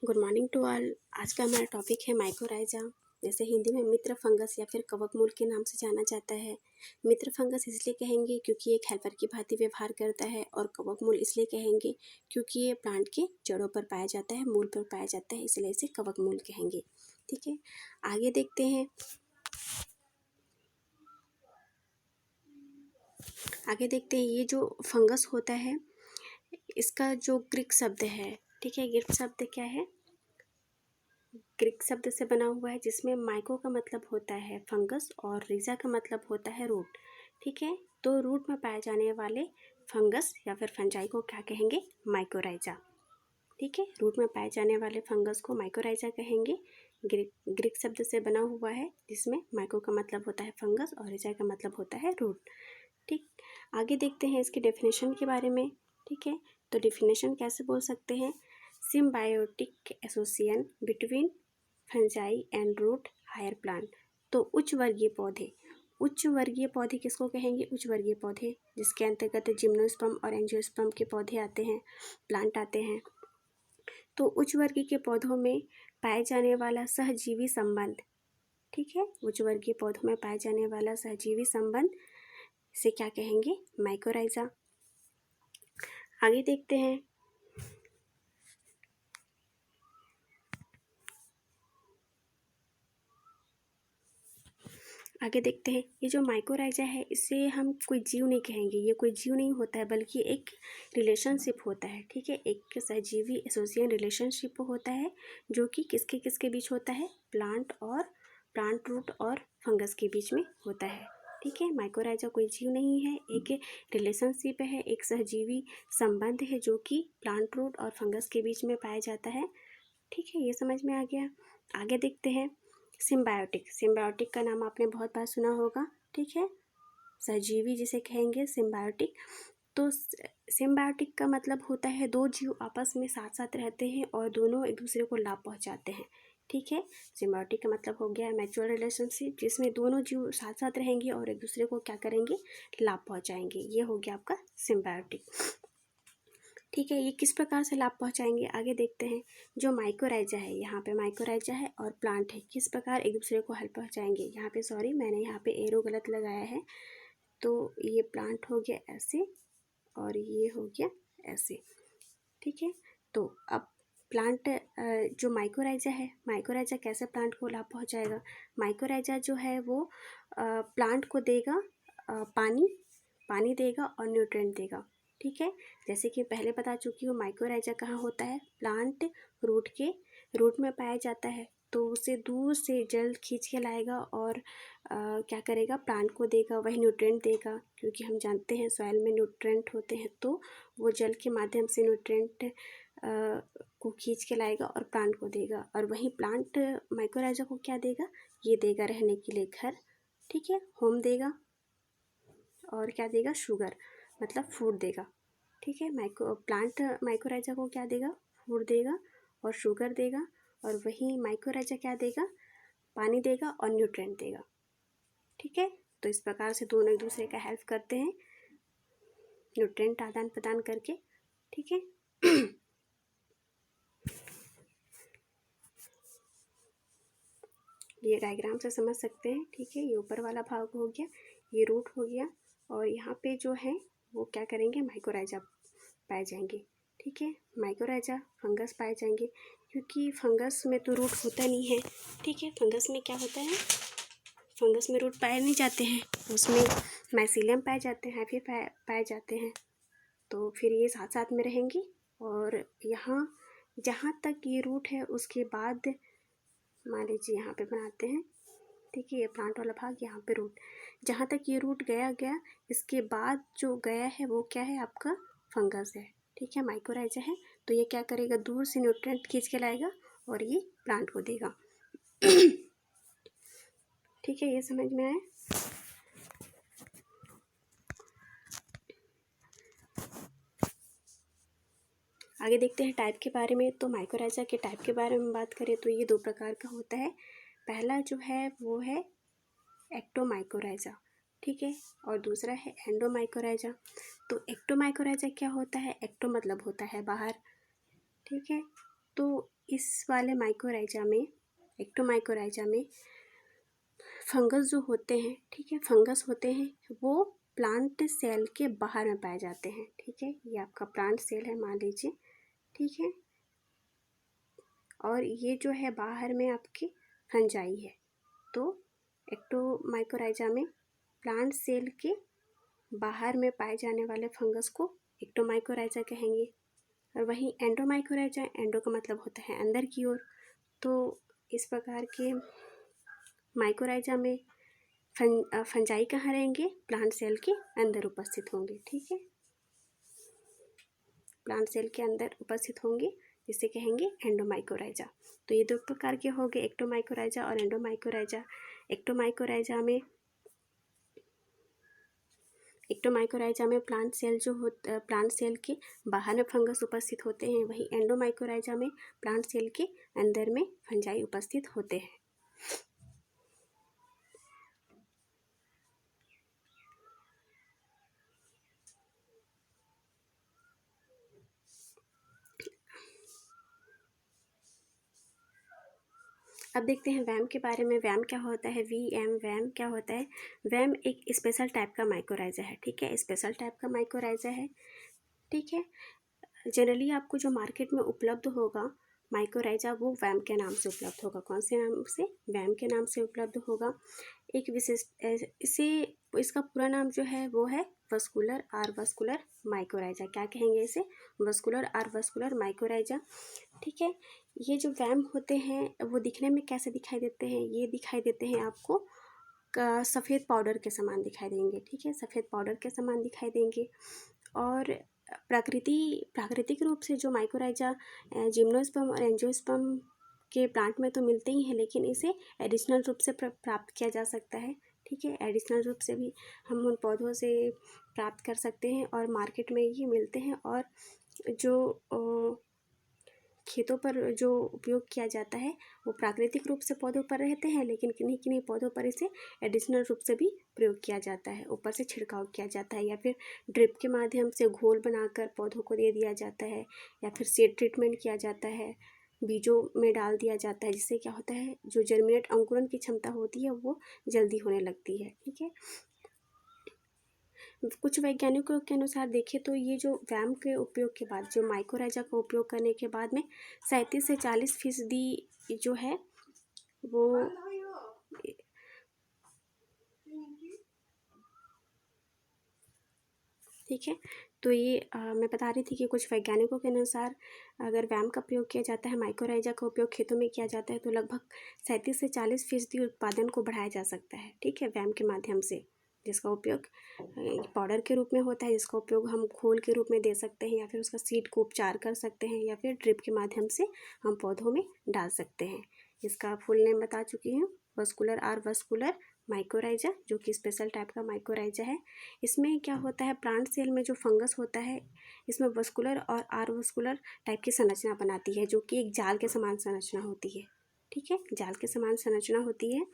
Good morning to all. आज का हमारा टॉपिक है माइकोराइजा, जैसे हिंदी में मित्र फंगस या फिर कवकमूल के नाम से जाना जाता है। मित्र फंगस इसलिए कहेंगे क्योंकि ये एक हेल्पर की भांति व्यवहार करता है, और कवकमूल इसलिए कहेंगे क्योंकि ये प्लांट के जड़ों पर पाया जाता है, मूल पर पाया जाता है, इसलिए इसे कवकमूल कहेंगे। ठीक है, आगे देखते हैं। ये जो फंगस होता है इसका जो ग्रीक शब्द है, ठीक है, ग्रीक शब्द क्या है? ग्रीक शब्द से बना हुआ है, जिसमें माइको का मतलब होता है फंगस और रीजा का मतलब होता है रूट। ठीक है, तो रूट में पाए जाने वाले फंगस या फिर फंजाई को क्या कहेंगे? माइकोराइजा। ठीक है, रूट में पाए जाने वाले फंगस को माइकोराइजा कहेंगे। ग्रीक शब्द से बना हुआ है, जिसमें माइको का मतलब होता है फंगस और रीजा का मतलब होता है रूट। ठीक, आगे देखते हैं इसकी डेफिनेशन के बारे में। ठीक है, तो डेफिनेशन कैसे बोल सकते हैं? Symbiotic association between fungi and root higher plant. तो उच्च वर्गीय पौधे किसको कहेंगे? उच्च वर्गीय पौधे, जिसके अंतर्गत जिम्नोस्पर्म और एंजियोस्पर्म के पौधे आते हैं, प्लांट आते हैं। तो उच्च वर्गीय के पौधों में पाए जाने वाला सहजीवी संबंध, ठीक है, उच्च वर्गीय पौधों में पाए जाने वाला सहजीवी संबंध से क्या कहेंगे? माइकोराइजा। आगे देखते हैं। ये जो माइकोराइजा है, इसे हम कोई जीव नहीं कहेंगे, ये कोई जीव नहीं होता है, बल्कि एक रिलेशनशिप होता है। ठीक है, एक सहजीवी एसोसिएशन रिलेशनशिप होता है, जो कि किसके किसके बीच होता है? प्लांट रूट और फंगस के बीच में होता है। ठीक है, माइकोराइजा कोई जीव नहीं है, एक रिलेशनशिप है, एक सहजीवी संबंध है, जो कि प्लांट रूट और फंगस के बीच में पाया जाता है। ठीक है, ये समझ में आ गया। आगे देखते हैं। सिम्बायोटिक का नाम आपने बहुत बार सुना होगा। ठीक है, सहजीवी जिसे कहेंगे सिम्बायोटिक। तो सिम्बायोटिक का मतलब होता है दो जीव आपस में साथ साथ रहते हैं और दोनों एक दूसरे को लाभ पहुंचाते हैं। ठीक है, सिम्बायोटिक का मतलब हो गया म्यूचुअल रिलेशनशिप, जिसमें दोनों जीव साथ साथ रहेंगे और एक दूसरे को क्या करेंगे? लाभ पहुंचाएंगे। ये हो गया आपका सिम्बायोटिक। ठीक है, ये किस प्रकार से लाभ पहुंचाएंगे? आगे देखते हैं। जो माइकोराइजा है, यहाँ पे माइकोराइजा है और प्लांट है, किस प्रकार एक दूसरे को हेल्प पहुंचाएंगे? यहाँ पे सॉरी, मैंने यहाँ पे एरो गलत लगाया है। तो ये प्लांट हो गया ऐसे और ये हो गया ऐसे। ठीक है, तो अब प्लांट जो माइकोराइजा कैसे प्लांट को लाभ पहुंचाएगा? माइकोराइजा जो है वो प्लांट को देगा पानी देगा और न्यूट्रिएंट देगा। ठीक है, जैसे कि पहले बता चुकी हूँ, माइकोराइजा कहाँ होता है? प्लांट रूट में पाया जाता है। तो उसे दूर से जल खींच के लाएगा और क्या करेगा? प्लांट को देगा, वही न्यूट्रिएंट देगा, क्योंकि हम जानते हैं सॉइल में न्यूट्रिएंट होते हैं, तो वो जल के माध्यम से न्यूट्रिएंट को खींच के लाएगा और प्लांट को देगा। और वहीं प्लांट माइकोराइजा को क्या देगा? ये देगा रहने के लिए घर। ठीक है, होम देगा और क्या देगा? शुगर, मतलब फूड देगा। ठीक है, प्लांट माइकोराइजा को क्या देगा? फूड देगा और शुगर देगा। और वहीं माइकोराइजा क्या देगा? पानी देगा और न्यूट्रिएंट देगा। ठीक है, तो इस प्रकार से दोनों एक दूसरे का हेल्प करते हैं, न्यूट्रिएंट आदान प्रदान करके। ठीक है, ये डायग्राम से समझ सकते हैं। ठीक है, ये ऊपर वाला भाग हो गया, ये रूट हो गया, और यहाँ पे जो है वो क्या करेंगे? माइकोराइजा पाए जाएंगे। ठीक है, माइकोराइजा फंगस पाए जाएंगे, क्योंकि फंगस में तो रूट होता नहीं है। ठीक है, फंगस में क्या होता है? फंगस में रूट पाए नहीं जाते हैं, उसमें माइसीलियम पाए जाते हैं, हाइफी पाए जाते हैं। तो फिर ये साथ साथ में रहेंगे, और यहाँ जहाँ तक ये रूट है उसके बाद मान लीजिए यहाँ पे बनाते हैं। ठीक है, ये प्लांट वाला भाग, यहाँ पे रूट, जहाँ तक ये रूट गया, इसके बाद जो गया है वो क्या है? आपका फंगस है। ठीक है, माइकोराइजा है, तो ये क्या करेगा? दूर से न्यूट्रिएंट खींच के लाएगा और ये प्लांट को देगा। ठीक है, ये समझ में आया? आगे देखते हैं टाइप के बारे में। तो माइकोराइजा के टाइप के बारे में बात करें तो ये दो प्रकार का होता है। पहला जो है वो है एक्टोमाइकोराइजा, ठीक है, और दूसरा है एंडोमाइकोराइजा। तो एक्टोमाइकोराइजा क्या होता है? एक्टो मतलब होता है बाहर, ठीक है, तो इस वाले माइकोराइजा में, एक्टोमाइकोराइजा में फंगस जो होते हैं, ठीक है, फंगस होते हैं वो प्लांट सेल के बाहर में पाए जाते हैं, ठीक है। ये आपका प्लांट सेल है मान लीजिए, ठीक है, और ये जो है बाहर में आपकी फंजाई है। तो एक्टोमाइकोराइजा में प्लांट सेल के बाहर में पाए जाने वाले फंगस को एक्टोमाइकोराइजा कहेंगे। और वहीं एंडोमाइकोराइजा, एंडो का मतलब होता है अंदर की ओर। तो इस प्रकार के माइकोराइजा में फंजाई कहाँ रहेंगे? प्लांट सेल के अंदर उपस्थित होंगे, ठीक है, प्लांट सेल के अंदर उपस्थित होंगे, जिसे कहेंगे एंडोमाइकोराइजा। तो ये दो प्रकार के हो गए, एक्टोमाइकोराइजा और एंडोमाइकोराइजा। एक्टोमाइकोराइजा में प्लांट सेल के बाहर में फंगस उपस्थित होते हैं, वहीं एंडोमाइकोराइजा में प्लांट सेल के अंदर में फंजाई उपस्थित होते हैं। अब देखते हैं वैम के बारे में। वैम क्या होता है? वैम क्या होता है? वैम एक स्पेशल टाइप का माइकोराइजा है, ठीक है, स्पेशल टाइप का माइकोराइजा है, ठीक है। जनरली आपको जो मार्केट में उपलब्ध होगा माइकोराइजा, वो वैम के नाम से उपलब्ध होगा। कौन से नाम से? वैम के नाम से उपलब्ध होगा। एक विशिष्ट इसका पूरा नाम जो है वो है वस्कुलर आर्वस्कुलर माइकोराइजा। क्या कहेंगे इसे? वस्कुलर आर्वस्कुलर माइकोराइजा, ठीक है। ये जो वैम होते हैं वो दिखने में कैसे दिखाई देते हैं? ये दिखाई देते हैं आपको सफ़ेद पाउडर के समान दिखाई देंगे, ठीक है, सफ़ेद पाउडर के समान दिखाई देंगे। और प्राकृतिक रूप से जो माइकोराइजा जिम्नोस्पर्म और एंजियोस्पर्म के प्लांट में तो मिलते ही हैं, लेकिन इसे एडिशनल रूप से प्राप्त किया जा सकता है, ठीक है, एडिशनल रूप से भी हम उन पौधों से प्राप्त कर सकते हैं और मार्केट में ये मिलते हैं। और जो खेतों पर जो उपयोग किया जाता है वो प्राकृतिक रूप से पौधों पर रहते हैं, लेकिन किन्हीं किन्हीं पौधों पर इसे एडिशनल रूप से भी प्रयोग किया जाता है, ऊपर से छिड़काव किया जाता है, या फिर ड्रिप के माध्यम से घोल बनाकर पौधों को दे दिया जाता है, या फिर सीड ट्रीटमेंट किया जाता है, बीजों में डाल दिया जाता है, जिससे क्या होता है जो जर्मिनेट अंकुरन की क्षमता होती है वो जल्दी होने लगती है, ठीक है। कुछ वैज्ञानिकों के अनुसार देखें तो ये जो वैम के उपयोग के बाद, जो माइकोराइजा का उपयोग करने के बाद में 37 से 40% जो है वो ठीक है। तो ये मैं बता रही थी कि कुछ वैज्ञानिकों के अनुसार अगर वैम का प्रयोग किया जाता है, माइकोराइजा का उपयोग खेतों में किया जाता है, तो लगभग 37 से 40% उत्पादन को बढ़ाया जा सकता है, ठीक है, वैम के माध्यम से, जिसका उपयोग पाउडर के रूप में होता है, जिसका उपयोग हम घोल के रूप में दे सकते हैं, या फिर उसका सीड को उपचार कर सकते हैं, या फिर ड्रिप के माध्यम से हम पौधों में डाल सकते हैं। इसका फुल नेम बता चुकी हूँ, वस्कुलर आर्वस्कुलर माइकोराइजा, जो कि स्पेशल टाइप का माइकोराइजा है। इसमें क्या होता है, प्लांट सेल में जो फंगस होता है इसमें वस्कुलर और आर्वस्कुलर टाइप की संरचना बनाती है, जो कि एक जाल के समान संरचना होती है, ठीक है, जाल के समान संरचना होती है।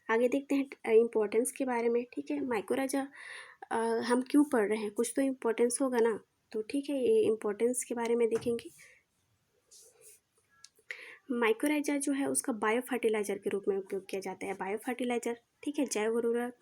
आगे देखते हैं इम्पोर्टेंस के बारे में, ठीक है। माइकोराइजा हम क्यों पढ़ रहे हैं, कुछ तो इम्पोर्टेंस होगा ना, तो ठीक है, ये इम्पोर्टेंस के बारे में देखेंगे। माइकोराइजा जो है उसका बायो फर्टिलाइजर के रूप में उपयोग किया जाता है, बायो फर्टिलाइजर, ठीक है, जैव उर्वरक,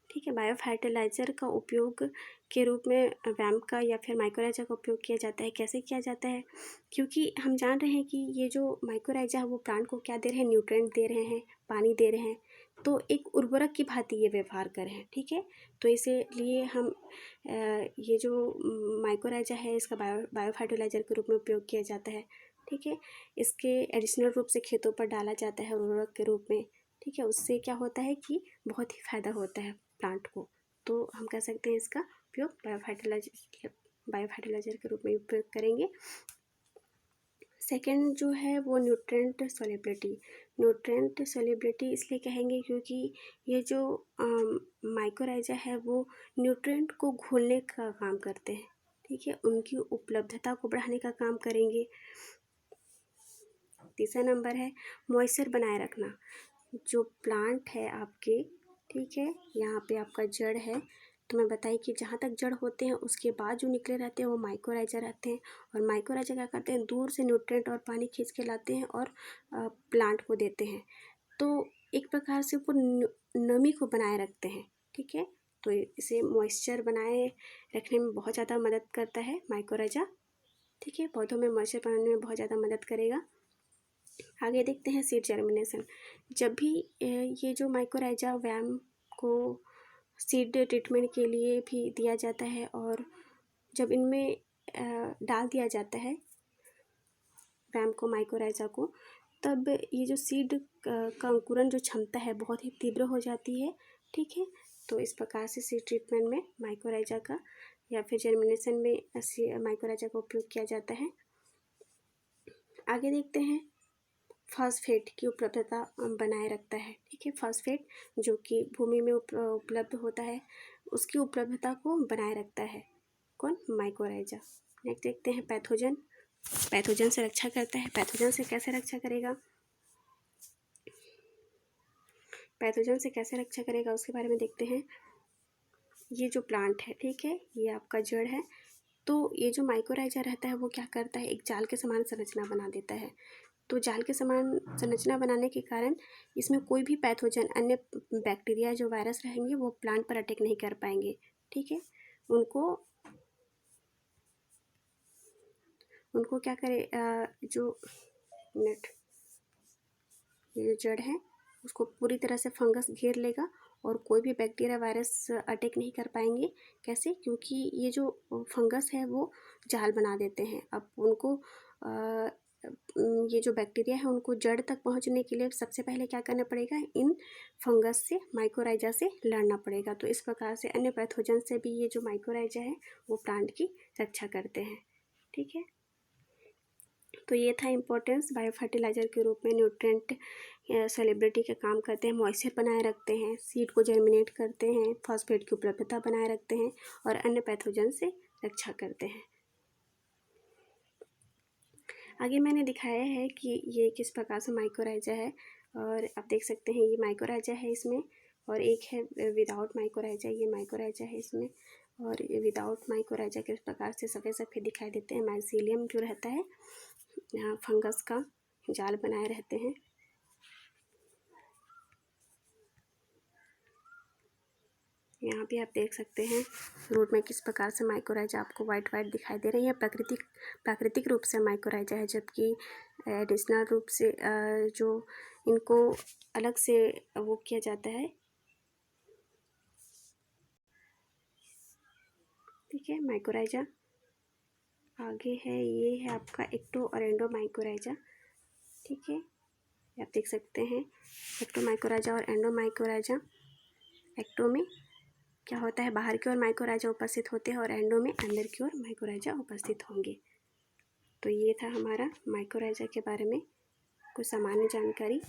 ठीक है, बायो फर्टिलाइजर का उपयोग के रूप में वैम का या फिर माइकोराइजा का उपयोग किया जाता है। कैसे किया जाता है? क्योंकि हम जान रहे हैं कि ये जो माइकोराइजा है वो प्लांट को क्या दे रहे हैं, न्यूट्रेंट दे रहे हैं, पानी दे रहे हैं, तो एक उर्वरक की भांति ये व्यवहार कर रहे हैं, ठीक है। तो इसीलिए हम ये जो माइकोराइजा है इसका बायो फर्टिलाइजर के रूप में उपयोग किया जाता है, ठीक है। इसके एडिशनल रूप से खेतों पर डाला जाता है उर्वरक के रूप में, ठीक है। उससे क्या होता है कि बहुत ही फ़ायदा होता है प्लांट को, तो हम कह सकते हैं इसका उपयोग बायो फर्टिलाइजर के रूप में उपयोग करेंगे। सेकेंड जो है वो न्यूट्रेंट सोलिबिलिटी इसलिए कहेंगे क्योंकि ये जो माइकोराइजा है वो न्यूट्रेंट को घोलने का काम करते हैं, ठीक है, उनकी उपलब्धता को बढ़ाने का काम करेंगे। तीसरा नंबर है मॉइस्चर बनाए रखना। जो प्लांट है आपके, ठीक है, यहाँ पे आपका जड़ है, तो मैं बताई कि जहाँ तक जड़ होते हैं उसके बाद जो निकले रहते हैं वो माइकोराइजा रहते हैं। और माइकोराइजा क्या करते हैं, दूर से न्यूट्रिएंट और पानी खींच के लाते हैं और प्लांट को देते हैं। तो एक प्रकार से वो नमी को बनाए रखते हैं, ठीक है। तो इसे मॉइस्चर बनाए रखने में बहुत ज़्यादा मदद करता है माइकोराइजा, ठीक है। पौधों में मॉइस्चर बनाने में बहुत ज़्यादा मदद करेगा। आगे देखते हैं सीड जर्मिनेशन। जब भी ये जो माइकोराइजा वैम को सीड ट्रीटमेंट के लिए भी दिया जाता है और जब इनमें डाल दिया जाता है वैम को, माइकोराइजा को, तब ये जो सीड का अंकुरण जो क्षमता है बहुत ही तीव्र हो जाती है, ठीक है। तो इस प्रकार से सीड ट्रीटमेंट में माइकोराइजा का या फिर जर्मिनेशन में माइकोराइजा का उपयोग किया जाता है। आगे देखते हैं फॉस्फेट की उपलब्धता बनाए रखता है, ठीक है। फॉस्फेट जो कि भूमि में उपलब्ध होता है उसकी उपलब्धता को बनाए रखता है कौन, माइकोराइजा। नेक्स्ट देखते हैं पैथोजन। पैथोजन से रक्षा करता है। पैथोजन से कैसे रक्षा करेगा, पैथोजन से कैसे रक्षा करेगा उसके बारे में देखते हैं। ये जो प्लांट है, ठीक है, ये आपका जड़ है। तो ये जो माइकोराइजा रहता है वो क्या करता है, एक जाल के समान संरचना बना देता है। तो जाल के समान संरचना बनाने के कारण इसमें कोई भी पैथोजन, अन्य बैक्टीरिया जो वायरस रहेंगे वो प्लांट पर अटैक नहीं कर पाएंगे, ठीक है। उनको क्या करे, जो नेट ये जो जड़ है उसको पूरी तरह से फंगस घेर लेगा और कोई भी बैक्टीरिया वायरस अटैक नहीं कर पाएंगे। कैसे, क्योंकि ये जो फंगस है वो जाल बना देते हैं। अब उनको ये जो बैक्टीरिया है उनको जड़ तक पहुंचने के लिए सबसे पहले क्या करना पड़ेगा, इन फंगस से, माइकोराइजा से लड़ना पड़ेगा। तो इस प्रकार से अन्य पैथोजन से भी ये जो माइकोराइजा है वो प्लांट की रक्षा करते हैं, ठीक है। तो ये था इम्पोर्टेंस। बायो फर्टिलाइज़र के रूप में न्यूट्रिएंट सेलिब्रिटी का काम करते हैं, मॉइस्चर बनाए रखते हैं, सीड को जर्मिनेट करते हैं, फॉस्फेट की उपलब्धता बनाए रखते हैं और अन्य पैथोजन से रक्षा करते हैं। आगे मैंने दिखाया है कि ये किस प्रकार से माइकोराइजा है और आप देख सकते हैं ये माइकोराइजा है इसमें, और एक है विदाउट माइकोराइजा, ये माइकोराइजा है इसमें। और ये विदाउट माइकोराइजा किस प्रकार से सफ़ेद सफ़ेद दिखाई देते हैं, माइसीलियम जो रहता है फंगस का जाल बनाए रहते हैं। यहाँ पे आप देख सकते हैं रूट में किस प्रकार से माइकोराइजा आपको वाइट वाइट दिखाई दे रही है। प्राकृतिक रूप से माइकोराइजा है, जबकि एडिशनल रूप से जो इनको अलग से वो किया जाता है, ठीक है। माइकोराइजा आगे है, ये है आपका एक्टो और एंडो माइकोराइजा, ठीक है। आप देख सकते हैं एक्टो माइकोराइजा और एंडो माइकोराइजा। एक्टो में क्या होता है, बाहर की ओर माइकोराइजा उपस्थित होते हैं और एंडो में अंदर की ओर माइकोराइजा उपस्थित होंगे। तो ये था हमारा माइकोराइजा के बारे में कुछ सामान्य जानकारी।